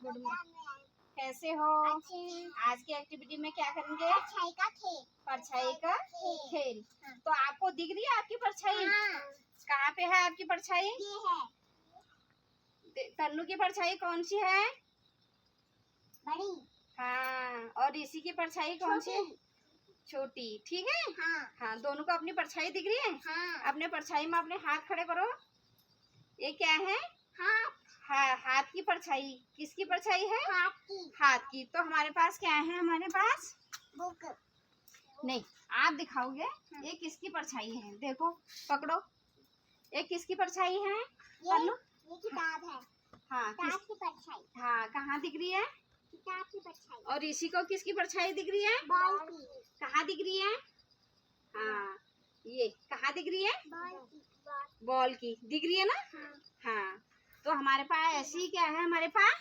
Good morning, कैसे हो? आज की एक्टिविटी में क्या करेंगे? परछाई का खेल। परछाई का खेल। हाँ। तो आपको दिख रही है आपकी परछाई? हाँ। कहाँ पे है आपकी परछाई? ये है तन्नू की परछाई कौन सी है? बड़ी। हाँ, और ऋषि की परछाई कौन सी है? छोटी। ठीक है। हाँ। हाँ, दोनों को अपनी परछाई दिख रही है। हाँ। अपने परछाई में अपने हाथ खड़े करो। ये क्या है? हाथ। हाँ, हाथ की परछाई। किसकी परछाई है? हाथ की। हाथ की। तो हमारे पास क्या है? हमारे पास बुक। नहीं, आप दिखाओगे। ये किसकी परछाई है? देखो, पकड़ो। ये किसकी परछाई है? ये किताब है। हाँ, किताब की परछाई। हाँ, कहाँ दिख रही है? किताब की परछाई। और ऋषि को किसकी परछाई दिख रही है? बॉल की। कहाँ दिख रही है? हाँ, ये कहाँ दिख रही है? बॉल की। बॉल की दिख रही है ना? हाँ। हाँ, तो हमारे पास ऐसी क्या है? हमारे पास